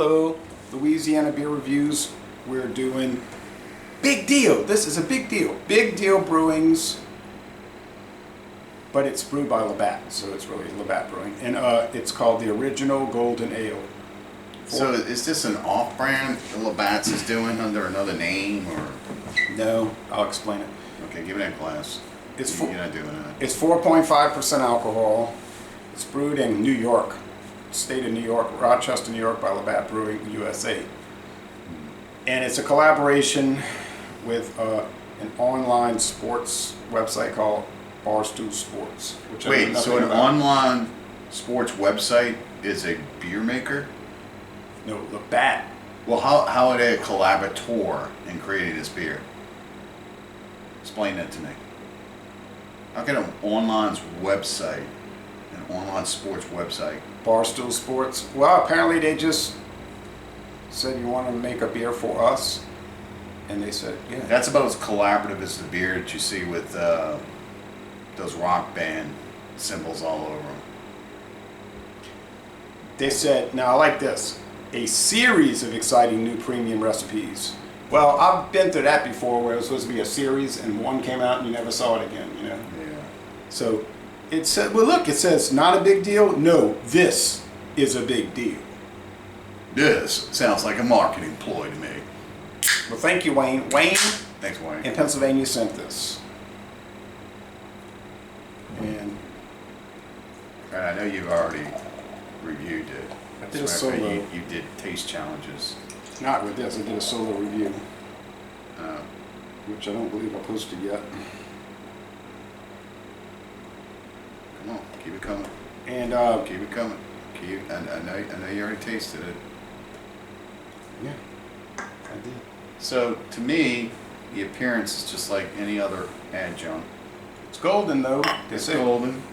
Hello, Louisiana Beer Reviews. We're doing Big Deal. This is a big deal. Big Deal Brewings, but it's brewed by Labatt, so it's really Labatt Brewing. And it's called the Original Golden Ale. So is this an off-brand that Labatt's is doing under another name, or? No, I'll explain it. Okay, give me that glass. You're not doing that. It's 4.5% alcohol. It's brewed in New York, state of New York, Rochester, New York, by Labatt Brewing USA. And it's a collaboration with an online sports website called Barstool Sports. Which Wait, so an online sports website is a beer maker? No, Labatt. Well, how are they a collaborator in creating this beer? Explain that to me. How can an online website, an online sports website? Barstool Sports. Well, apparently they just said, you want to make a beer for us? And they said, yeah. That's about as collaborative as the beer that you see with those rock band symbols all over them. They said, now I like this, a series of exciting new premium recipes. Well, I've been through that before, where it was supposed to be a series and one came out and you never saw it again, you know? Yeah. So it said, well look, it says not a big deal. No, this is a big deal. This sounds like a marketing ploy to me. Well, thank you, Wayne. Wayne Thanks, Wayne. in Pennsylvania sent this. And I know you've already reviewed it. I did a So solo. you did taste challenges. Not with this, I did a solo review, which I don't believe I posted yet. Come on, keep it coming. And Keep it coming. I know you already tasted it. yeah, I did. So to me, the appearance is just like any other adjunct. It's golden though. They It's say golden.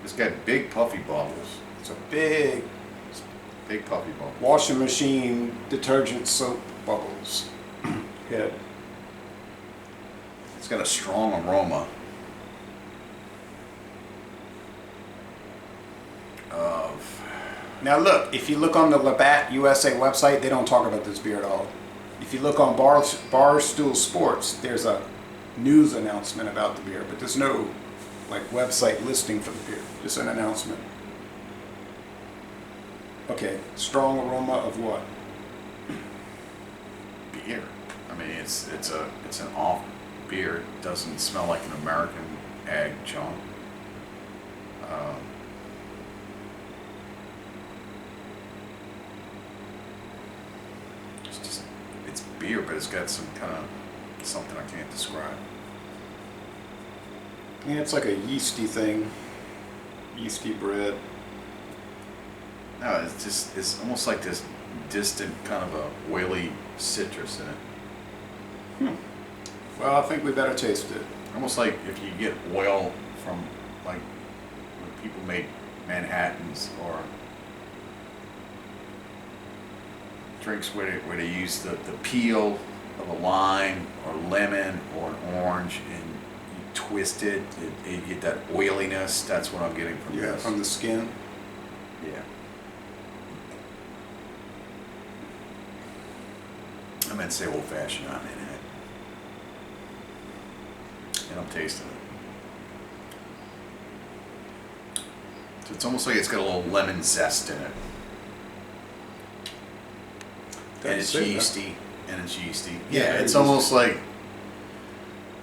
It's got big puffy bubbles. it's a big Big puffy bubbles. washing machine detergent soap bubbles. Head. It's got a strong aroma of. Now look, if you look on the Labatt USA website, they don't talk about this beer at all. If you look on Barstool Sports, there's a news announcement about the beer, but there's no like website listing for the beer. Just an announcement. Okay, strong aroma of what? Beer. I mean, it's an off beer. It doesn't smell like an American adjunct. It's beer, but it's got some kind of something I can't describe. Yeah, it's like a yeasty thing, yeasty bread. No, it's almost like this distant kind of a oily citrus in it. Well, I think we better taste it. Almost like if you get oil from like when people make Manhattans or drinks where they use the peel of a lime or lemon or an orange and you twist it, you get that oiliness. That's what I'm getting from this. From the skin. Yeah. I meant to say old fashioned, I'm in it. And I'm tasting it. So it's almost like it's got a little lemon zest in it. And it's yeasty. Yeah, it's almost like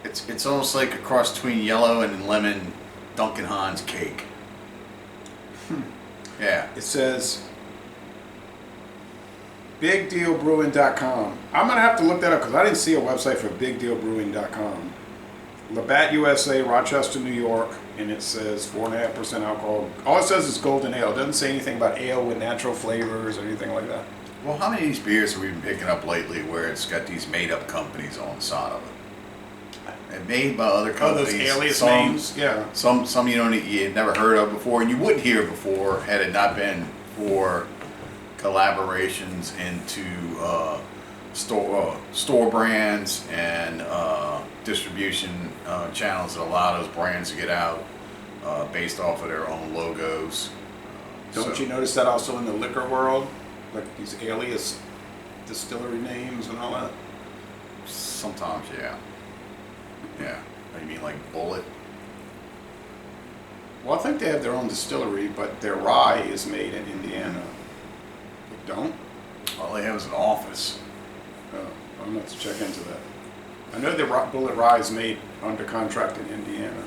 it's almost like a cross between yellow and lemon Duncan Hines cake. Yeah. It says BigDealBrewing.com. I'm going to have to look that up because I didn't see a website for BigDealBrewing.com. Labatt USA, Rochester, New York, and it says 4.5% alcohol. All it says is golden ale. It doesn't say anything about ale with natural flavors or anything like that. Well, how many of these beers have we been picking up lately where it's got these made-up companies on the side of it? And made by other companies. Those alias names, yeah. Some you'd never heard of before, and you wouldn't hear before had it not been for collaborations into store brands and distribution channels that allow those brands to get out based off of their own logos. Don't you notice that also in the liquor world? like these alias distillery names and all that? Sometimes, yeah. Yeah. You mean like Bullet? Well, I think they have their own distillery, but their rye is made in Indiana. They don't? All they have is an office. Oh, I'm going to have to check into that. I know the Bullet rye is made under contract in Indiana.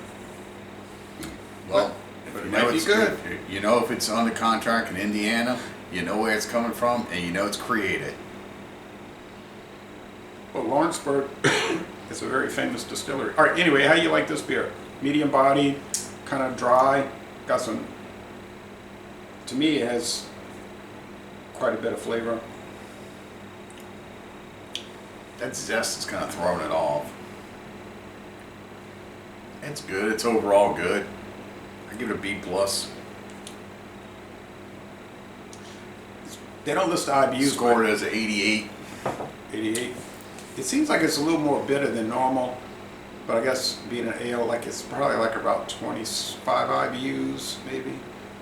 Well, But you it know might be it's good. You know if it's under contract in Indiana, you know where it's coming from, and you know it's created. Well, Lawrenceburg is a very famous distillery. All right, anyway, how do you like this beer? Medium body, kind of dry, got some, to me it has quite a bit of flavor. That zest is kind of throwing it off. It's good. It's overall good. I give it a B plus. They don't list the IBUs. Scored as an 88. 88. It seems like it's a little more bitter than normal, but I guess being an ale, like it's probably like about 25 IBUs, maybe.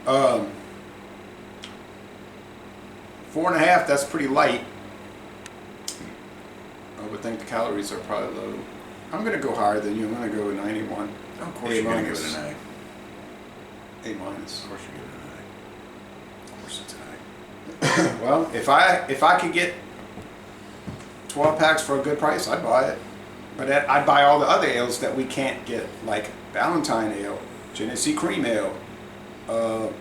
4.5, that's pretty light. I would think the calories are probably low. I'm going to go higher than you. I'm going to go with 91. Of course you're going to give it an A. A minus. Of course you give it an A. Of course it's an A. Well, if I could get 12 packs for a good price, I'd buy it. But I'd buy all the other ales that we can't get, like Valentine Ale, Genesee Cream Ale. I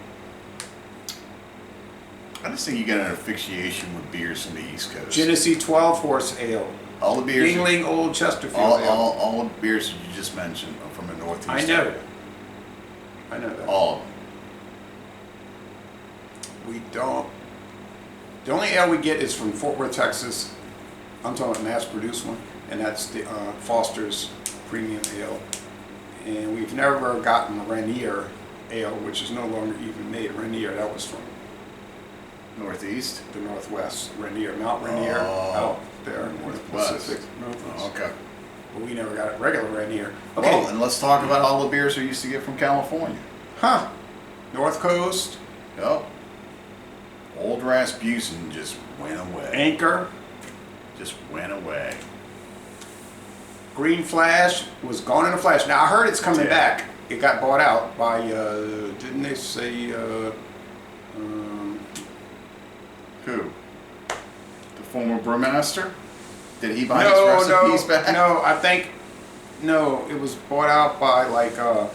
just think you get an asphyxiation with beers from the East Coast. Genesee 12 Horse Ale. All the beers. Yingling Old Chesterfield Ale. All the beers that you just mentioned are from the Northeast. I know. area. I know that. All of them. We don't. The only ale we get is from Fort Worth, Texas. I'm talking about mass-produced one, and that's the Foster's Premium Ale. And we've never gotten Rainier Ale, which is no longer even made. Rainier, that was from Northeast. the Northwest. Rainier, Mount Rainier, Oh. out there in the Northwest. Pacific Northwest. Oh, okay. But we never got regular Rainier. Okay. Well, and let's talk about all the beers we used to get from California. Huh. North Coast, Yep. Old Rasputin just went away. Anchor, Just went away. Green Flash was gone in a flash. Now I heard it's coming Yeah. back. It got bought out by, didn't they say, Who? The former brewmaster? Did he buy his recipes back? No, I think, no, it was bought out by like, Well,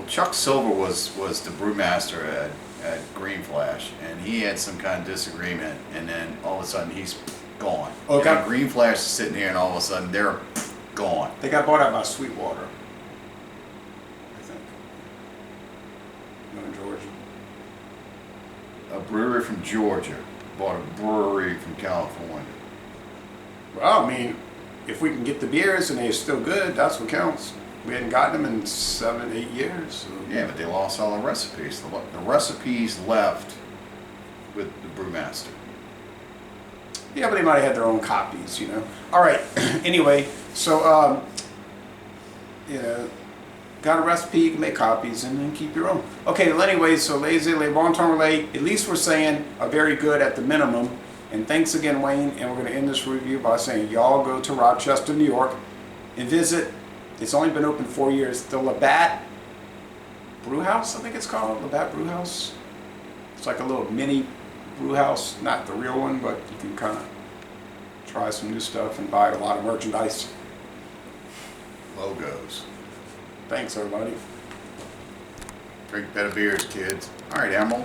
Chuck Silver was the brewmaster at Green Flash, and he had some kind of disagreement, and then all of a sudden he's gone. Okay. And Green Flash is sitting here, and all of a sudden they're gone. they got bought out by Sweetwater, I think. No, in Georgia. A brewery from Georgia bought a brewery from California. Well, I mean, if we can get the beers and they're still good, that's what counts. We hadn't gotten them in 7, 8 years. So. Yeah, but they lost all the recipes. The recipes left with the brewmaster. Yeah, but they might have had their own copies, you know. All right. Anyway, so got a recipe, you can make copies and then keep your own. Okay. Well, anyway, so lazy, les bon temps relais. At least we're saying are very good at the minimum. And thanks again, Wayne. And we're going to end this review by saying y'all go to Rochester, New York, and visit. It's only been open 4 years. The Labatt Brew House, I think it's called Labatt Brew House. It's like a little mini brew house, not the real one, but you can kind of try some new stuff and buy a lot of merchandise. Logos. Thanks, everybody. Drink better beers, kids. All right, Emerald.